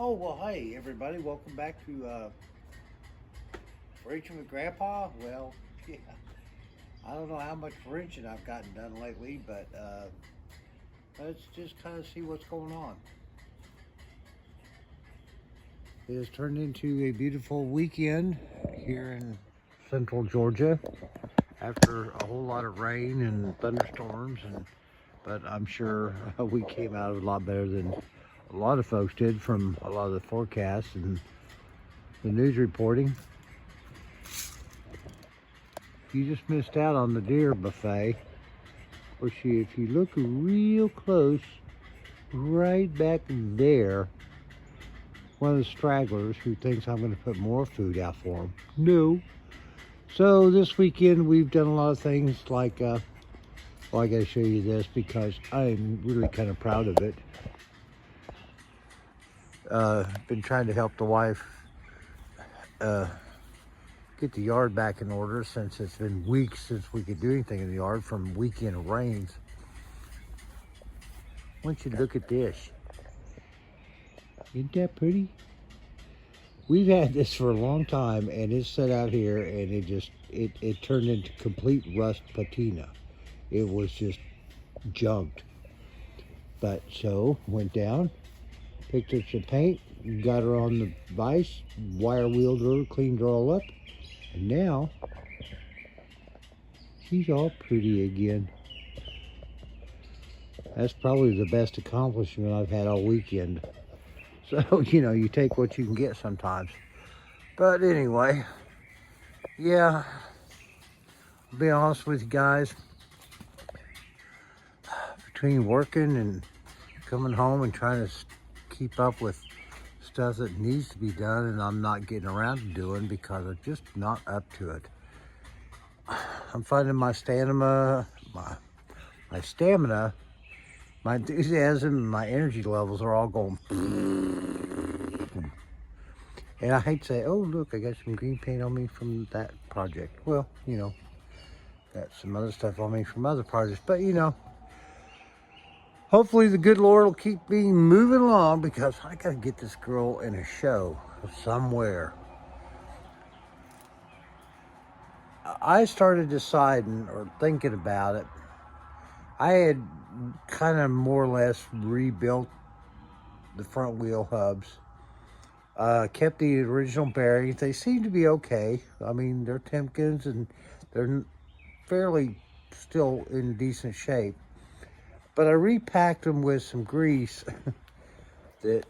Oh, well, hey, everybody. Welcome back to Wrenching with Grandpa. Well, yeah, I don't know how much wrenching I've gotten done lately, but let's just kind of see what's going on. It has turned into a beautiful weekend here in central Georgia after a whole lot of rain and thunderstorms, but I'm sure we came out a lot better than a lot of folks did from a lot of the forecasts and the news reporting. You just missed out on the deer buffet. Or see, if you look real close, right back there, one of the stragglers who thinks I'm going to put more food out for him. No. So this weekend we've done a lot of things like, well, I got to show you this because I'm really kind of proud of it. Been trying to help the wife get the yard back in order since it's been weeks since we could do anything in the yard from weekend rains. I want you to look at this. Isn't that pretty? We've had this for a long time and it's set out here and it turned into complete rust patina. It was just junked. But so went down, picked up some paint, got her on the vise, wire wheeled her, cleaned her all up, and now she's all pretty again. That's probably the best accomplishment I've had all weekend. So, you know, you take what you can get sometimes. But anyway, yeah, I'll be honest with you guys. Between working and coming home and trying to keep up with stuff that needs to be done and I'm not getting around to doing because I'm just not up to it. I'm finding my stamina, my enthusiasm, and my energy levels are all going. And I hate to say, oh, look, I got some green paint on me from that project. Well, you know, got some other stuff on me from other projects. But, you know, hopefully the good Lord will keep me moving along because I got to get this girl in a show somewhere. I started deciding or thinking about it. I had kind of more or less rebuilt the front wheel hubs. Kept the original bearings. They seem to be okay. I mean, they're Timkins and they're fairly still in decent shape. But I repacked them with some grease that,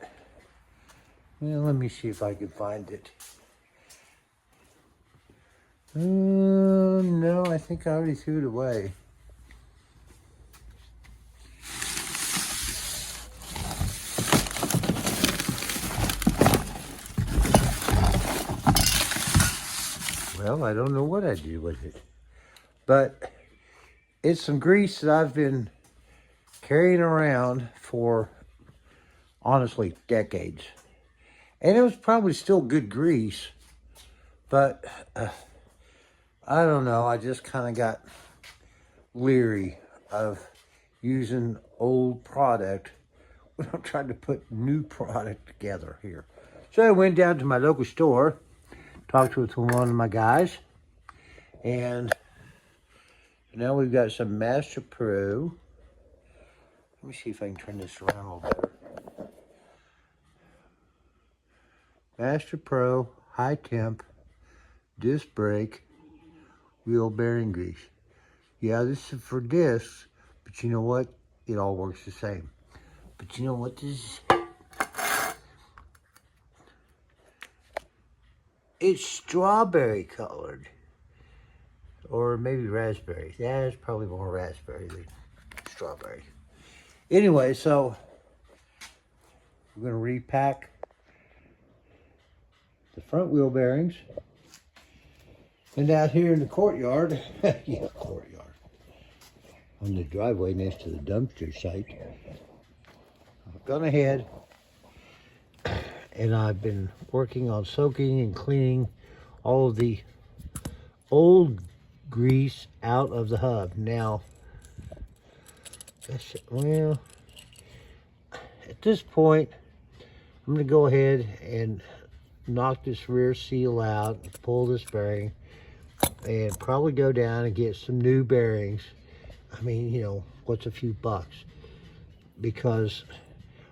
well, let me see if I can find it. No, I think I already threw it away. Well, I don't know what I did with it. But it's some grease that I've been carrying around for, honestly, decades. And it was probably still good grease. But I don't know, I just kind of got leery of using old product when I'm trying to put new product together here. So I went down to my local store, talked with one of my guys, and now we've got some Master Pro. Let me see if I can turn this around a little better. Master Pro high temp disc brake wheel bearing grease. Yeah, this is for discs, but you know what? It all works the same. But you know what this is? It's strawberry colored. Or maybe raspberry. Yeah, it's probably more raspberry than strawberry. Anyway, so we're going to repack the front wheel bearings. And out here in the courtyard, yeah, courtyard, on the driveway next to the dumpster site, I've gone ahead and I've been working on soaking and cleaning all of the old grease out of the hub. Now, well, at this point, I'm going to go ahead and knock this rear seal out, pull this bearing, and probably go down and get some new bearings. I mean, you know, what's a few bucks? Because,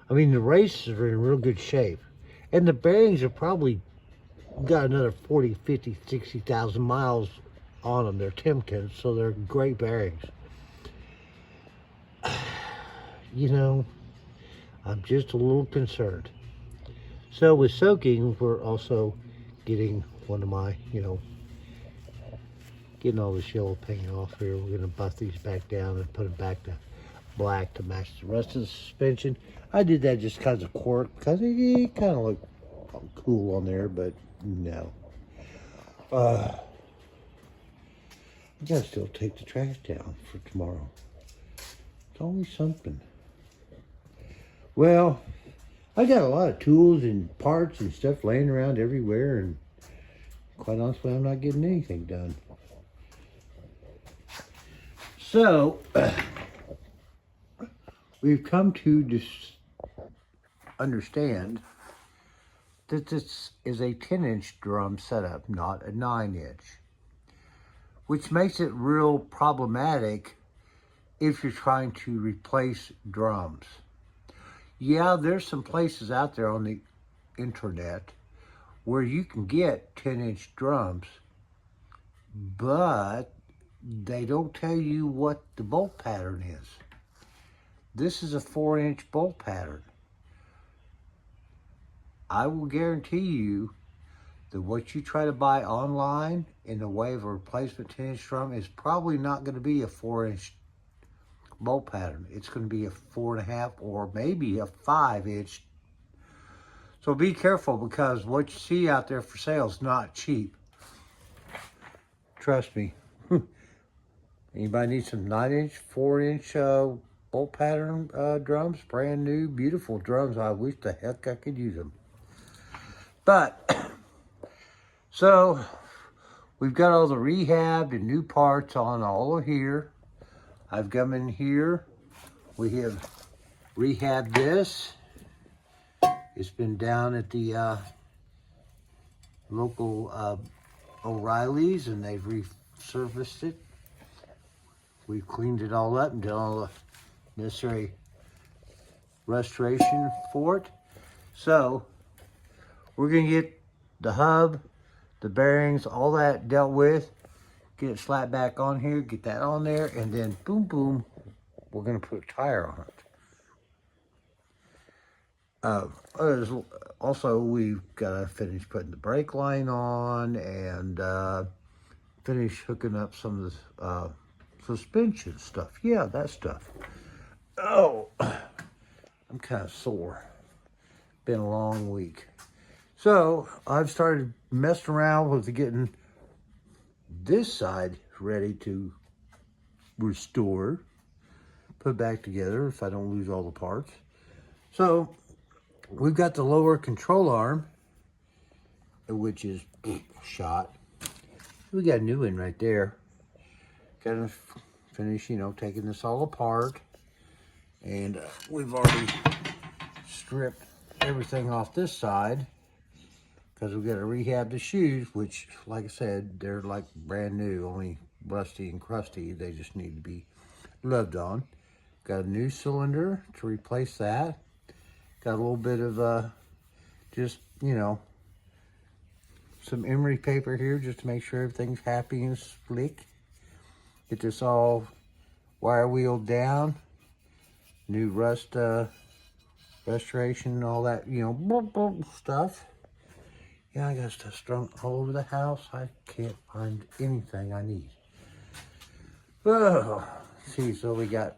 I mean, the races are in real good shape. And the bearings are probably got another 40, 50, 60,000 miles on them. They're Timkins, so they're great bearings. You know, I'm just a little concerned. So with soaking, we're also getting one of my, you know, getting all this yellow paint off here. We're going to buff these back down and put them back to black to match the rest of the suspension. I did that just because of quirk, because it kind of looked cool on there, but no. I gotta still take the trash down for tomorrow. It's always something. Well, I got a lot of tools and parts and stuff laying around everywhere, and quite honestly, I'm not getting anything done. So, we've come to just understand that this is a 10-inch drum setup, not a 9-inch, which makes it real problematic if you're trying to replace drums. Yeah, there's some places out there on the internet where you can get 10-inch drums, but they don't tell you what the bolt pattern is. This is a 4-inch bolt pattern. I will guarantee you that what you try to buy online in the way of a replacement 10-inch drum is probably not going to be a 4-inch bolt pattern. It's going to be a 4.5 or maybe a 5-inch. So be careful, because what you see out there for sale is not cheap. Trust me. Anybody need some 9-inch, 4-inch bolt pattern drums? Brand new, beautiful drums. I wish the heck I could use them. But, so, we've got all the rehabbed and new parts on all of here. I've come in here. We have rehabbed this. It's been down at the local O'Reilly's, and they've resurfaced it. We've cleaned it all up and done all the necessary restoration for it. So, we're going to get the hub, the bearings, all that dealt with, get it slapped back on here, get that on there, and then boom, boom, we're going to put a tire on it. Also, we've got to finish putting the brake line on and finish hooking up some of the suspension stuff. Yeah, that stuff. Oh, I'm kind of sore. Been a long week. So, I've started messing around with getting this side ready to restore, put back together if I don't lose all the parts. So, we've got the lower control arm, which is shot. We got a new one right there. Got to finish, you know, taking this all apart. And we've already stripped everything off this side, because we've got to rehab the shoes, which, like I said, they're like brand new, only rusty and crusty. They just need to be loved on. Got a new cylinder to replace that. Got a little bit of just, you know, some emery paper here just to make sure everything's happy and slick. Get this all wire wheeled down. New rust restoration and all that, you know, stuff. Yeah, I got stuff strung all over the house. I can't find anything I need. Oh, see, so we got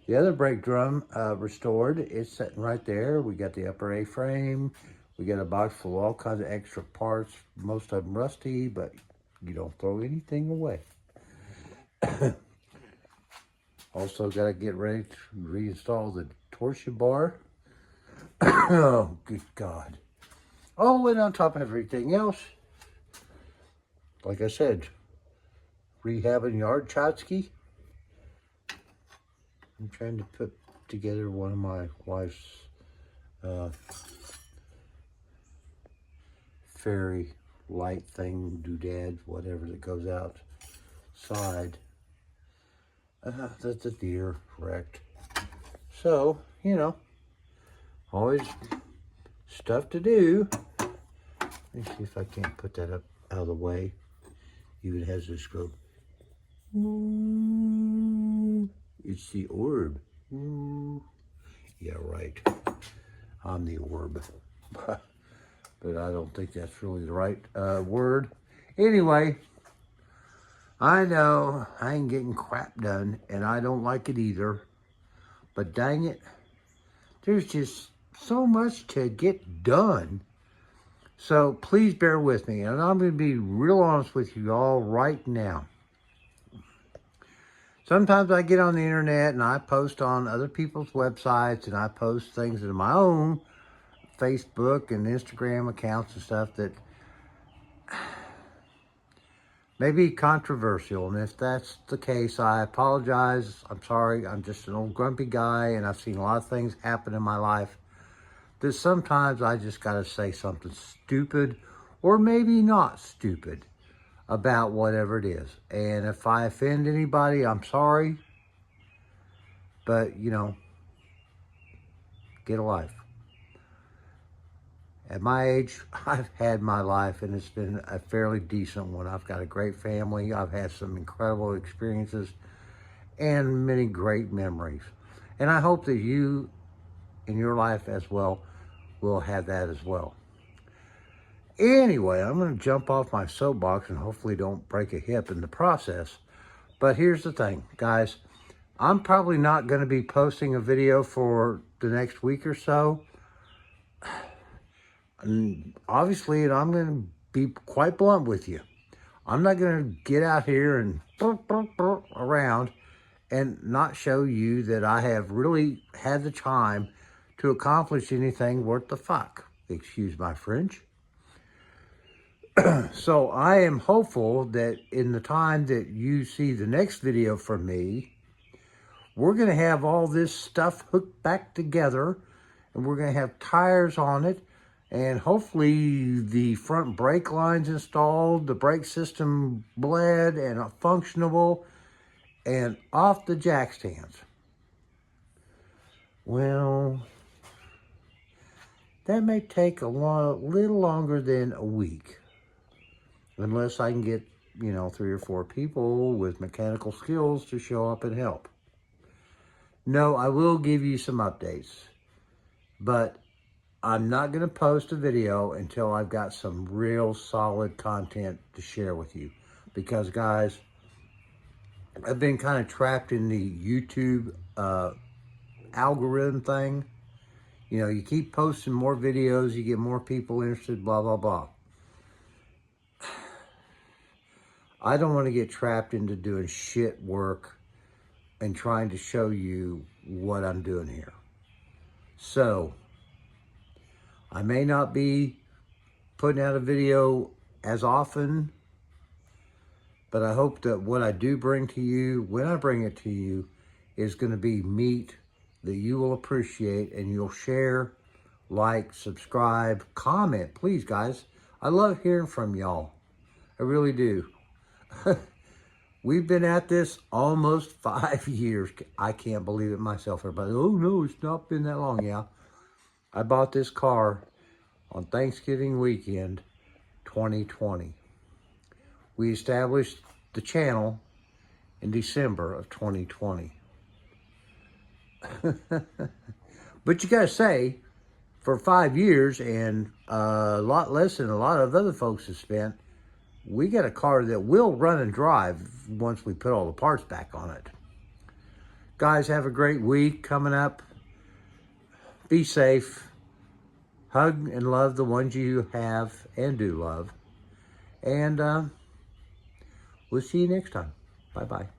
the other brake drum restored. It's sitting right there. We got the upper A-frame. We got a box full of all kinds of extra parts. Most of them rusty, but you don't throw anything away. Also got to get ready to reinstall the torsion bar. Oh, good God. Oh, and on top of everything else, like I said, rehabbing yard Chotsky. I'm trying to put together one of my wife's fairy light thing, doodad, whatever that goes outside. That's a deer wrecked. So, you know, always stuff to do. Let me see if I can't put that up out of the way. Even has this go. It's the orb. Yeah, right. I'm the orb. But I don't think that's really the right word. Anyway, I know I ain't getting crap done, and I don't like it either. But dang it, there's just so much to get done. So please bear with me, and I'm going to be real honest with you all right now. Sometimes I get on the internet and I post on other people's websites, and I post things in my own Facebook and Instagram accounts and stuff that may be controversial. And if that's the case, I apologize. I'm sorry. I'm just an old grumpy guy, and I've seen a lot of things happen in my life that sometimes I just got to say something stupid, or maybe not stupid, about whatever it is. And if I offend anybody, I'm sorry. But, you know, get a life. At my age, I've had my life, and it's been a fairly decent one. I've got a great family. I've had some incredible experiences and many great memories. And I hope that you, in your life as well, will have that as well. Anyway, I'm going to jump off my soapbox and hopefully don't break a hip in the process. But here's the thing, guys. I'm probably not going to be posting a video for the next week or so. And obviously, and I'm going to be quite blunt with you, I'm not going to get out here and around and not show you that I have really had the time to accomplish anything worth the fuck. Excuse my French. So I am hopeful that in the time that you see the next video from me, we're going to have all this stuff hooked back together, and we're going to have tires on it, and hopefully the front brake line's installed, the brake system bled and functionable, and off the jack stands. Well, that may take a little longer than a week. Unless I can get, you know, 3 or 4 people with mechanical skills to show up and help. No, I will give you some updates. But I'm not going to post a video until I've got some real solid content to share with you. Because, guys, I've been kind of trapped in the YouTube algorithm thing. You know, you keep posting more videos, you get more people interested, blah, blah, blah. I don't want to get trapped into doing shit work and trying to show you what I'm doing here. So, I may not be putting out a video as often, but I hope that what I do bring to you, when I bring it to you, is going to be meat that you will appreciate, and you'll share, like, subscribe, comment. Please, guys. I love hearing from y'all. I really do. We've been at this almost 5 years. I can't believe it myself. Everybody, oh no, it's not been that long. Yeah. I bought this car on Thanksgiving weekend, 2020. We established the channel in December of 2020. But you gotta say, for 5 years and a lot less than a lot of other folks have spent, we got a car that will run and drive once we put all the parts back on it. Guys, have a great week coming up. Be safe. Hug and love the ones you have and do love. And we'll see you next time. Bye-bye.